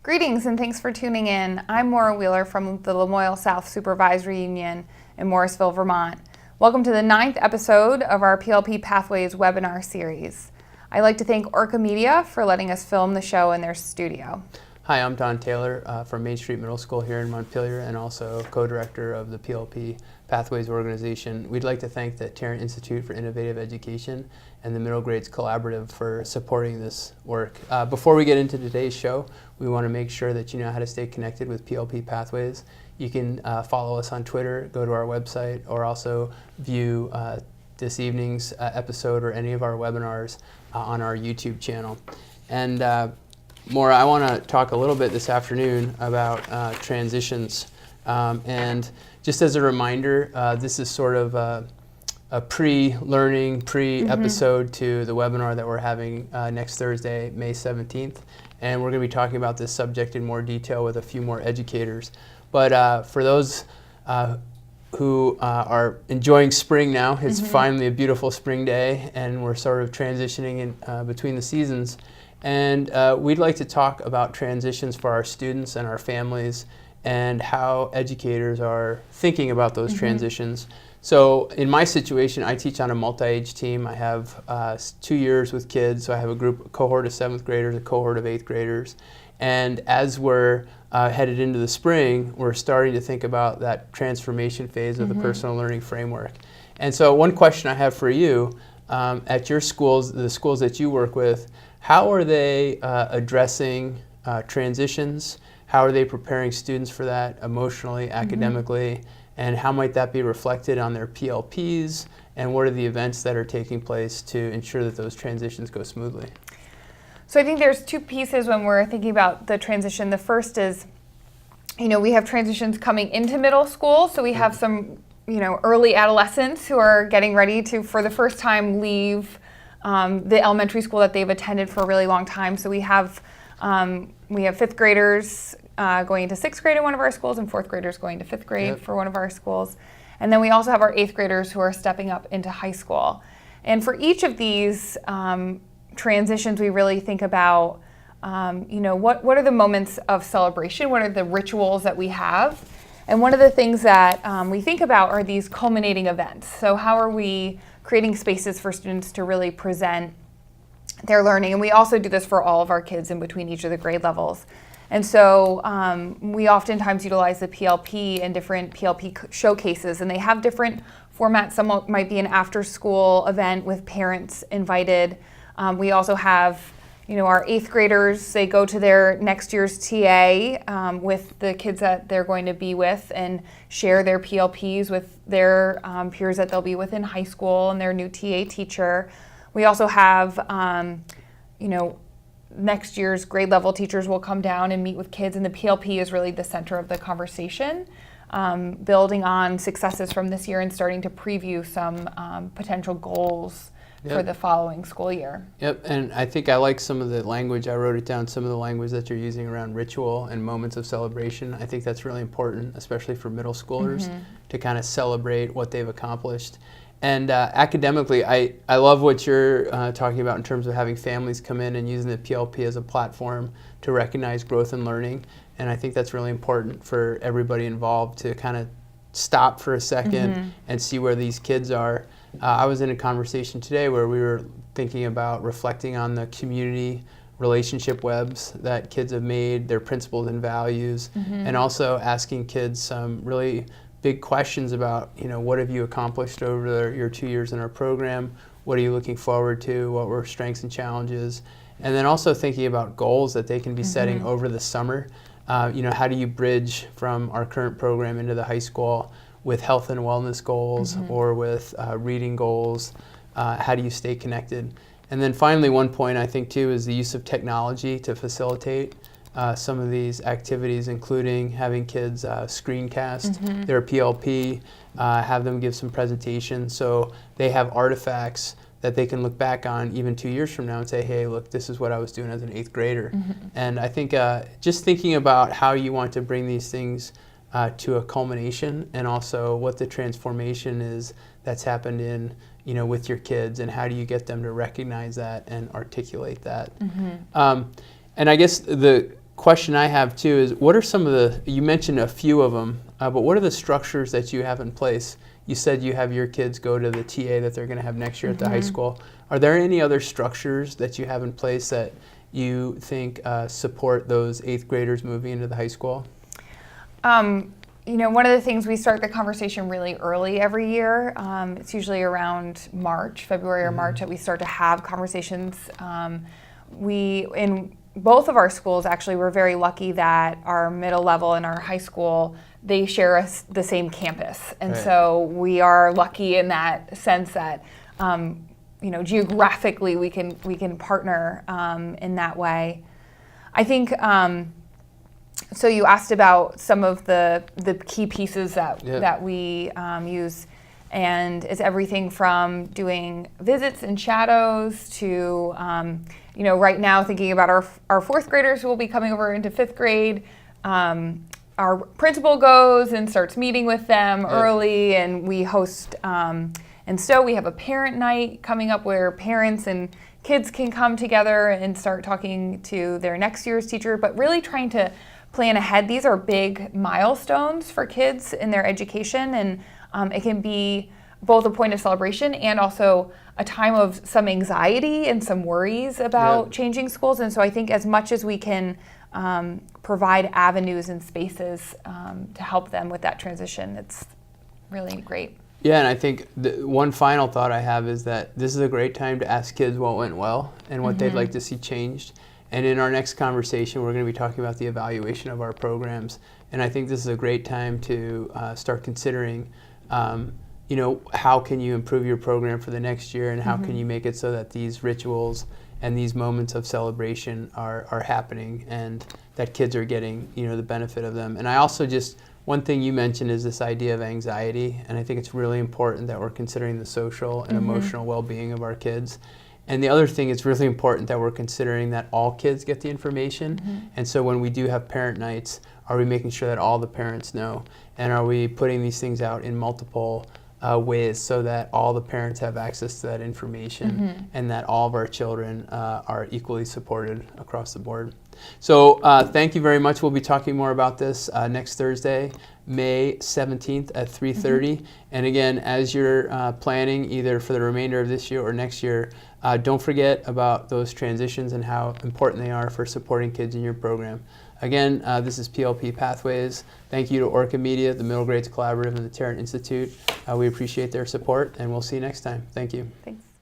Greetings and thanks for tuning in. I'm Maura Wheeler from the Lamoille South Supervisory Union in Morrisville, Vermont. Welcome to the 9th episode of our PLP Pathways webinar series. I'd like to thank Orca Media for letting us film the show in their studio. Hi, I'm Don Taylor from Main Street Middle School here in Montpelier and also co-director of the PLP Pathways organization. We'd like to thank the Tarrant Institute for Innovative Education and the Middle Grades Collaborative for supporting this work. Before we get into today's show, we want to make sure that you know how to stay connected with PLP Pathways. You can follow us on Twitter, go to our website, or also view this evening's episode or any of our webinars on our YouTube channel. And Maura, I want to talk a little bit this afternoon about transitions. And just as a reminder, this is sort of a pre-learning, pre-episode to the webinar that we're having next Thursday, May 17th. And we're going to be talking about this subject in more detail with a few more educators. But for those who are enjoying spring now, it's finally a beautiful spring day, and we're sort of transitioning in between the seasons. And we'd like to talk about transitions for our students and our families and how educators are thinking about those transitions. So in my situation, I teach on a multi-age team. I have 2 years with kids, so I have a cohort of 7th graders, a cohort of 8th graders. And as we're headed into the spring, we're starting to think about that transformation phase of the personal learning framework. And so one question I have for you, at your schools, the schools that you work with, how are they addressing transitions? How are they preparing students for that emotionally, academically? And how might that be reflected on their PLPs? And what are the events that are taking place to ensure that those transitions go smoothly? So I think there's two pieces when we're thinking about the transition. The first is, we have transitions coming into middle school. So we have some, early adolescents who are getting ready to, for the first time, leave the elementary school that they've attended for a really long time. So we have 5th graders going into 6th grade in one of our schools and 4th graders going to 5th grade for one of our schools. And then we also have our 8th graders who are stepping up into high school. And for each of these transitions, we really think about, what are the moments of celebration? What are the rituals that we have? And one of the things that we think about are these culminating events. So how are we creating spaces for students to really present their learning? And we also do this for all of our kids in between each of the grade levels. And so we oftentimes utilize the PLP and different PLP showcases, and they have different formats. Some might be an after-school event with parents invited. We also have, our 8th graders, they go to their next year's TA with the kids that they're going to be with and share their PLPs with their peers that they'll be with in high school and their new TA teacher. We also have, next year's grade level teachers will come down and meet with kids, and the PLP is really the center of the conversation, building on successes from this year and starting to preview some potential goals for the following school year. Yep, and I think I like some of the language, I wrote it down, some of the language that you're using around ritual and moments of celebration. I think that's really important, especially for middle schoolers, to kind of celebrate what they've accomplished. And academically, I love what you're talking about in terms of having families come in and using the PLP as a platform to recognize growth and learning. And I think that's really important for everybody involved to kind of stop for a second and see where these kids are. I was in a conversation today where we were thinking about reflecting on the community relationship webs that kids have made, their principles and values, and also asking kids some really big questions about, what have you accomplished over your 2 years in our program? What are you looking forward to? What were strengths and challenges? And then also thinking about goals that they can be setting over the summer. How do you bridge from our current program into the high school with health and wellness goals or with reading goals? How do you stay connected? And then finally, one point I think too is the use of technology to facilitate some of these activities, including having kids screencast their PLP, have them give some presentations so they have artifacts that they can look back on even 2 years from now and say, hey, look, this is what I was doing as an 8th grader. And I think just thinking about how you want to bring these things to a culmination and also what the transformation is that's happened in, with your kids and how do you get them to recognize that and articulate that. And I guess the question I have too is, what are some of the, you mentioned a few of them, but what are the structures that you have in place? You said you have your kids go to the TA that they're going to have next year at the high school. Are there any other structures that you have in place that you think support those 8th graders moving into the high school? You know, one of the things, we start the conversation really early every year. It's usually around March, February or March, that we start to have conversations. In both of our schools, actually, we're very lucky that our middle level and our high school, they share the same campus. And so we are lucky in that sense that, you know, geographically we can partner in that way. I think, so you asked about some of the key pieces that we use, and it's everything from doing visits and shadows to, you know, right now thinking about our 4th graders who will be coming over into 5th grade. Our principal goes and starts meeting with them early, and we host, and so we have a parent night coming up where parents and kids can come together and start talking to their next year's teacher, but really trying to plan ahead. These are big milestones for kids in their education, and it can be both a point of celebration and also a time of some anxiety and some worries about changing schools. And so I think as much as we can provide avenues and spaces to help them with that transition, it's really great. Yeah, and I think the one final thought I have is that this is a great time to ask kids what went well and what they'd like to see changed. And in our next conversation, we're going to be talking about the evaluation of our programs. And I think this is a great time to start considering, you know, how can you improve your program for the next year, and how can you make it so that these rituals and these moments of celebration are happening, and that kids are getting, you know, the benefit of them. And I also just, one thing you mentioned is this idea of anxiety, and I think it's really important that we're considering the social and emotional well-being of our kids. And the other thing, it's really important that we're considering that all kids get the information. And so when we do have parent nights, are we making sure that all the parents know? And are we putting these things out in multiple ways so that all the parents have access to that information, and that all of our children are equally supported across the board? So thank you very much. We'll be talking more about this next Thursday, May 17th at 3:30. And again, as you're planning either for the remainder of this year or next year, don't forget about those transitions and how important they are for supporting kids in your program. Again, this is PLP Pathways. Thank you to Orca Media, the Middle Grades Collaborative, and the Tarrant Institute. We appreciate their support, and we'll see you next time. Thank you. Thanks.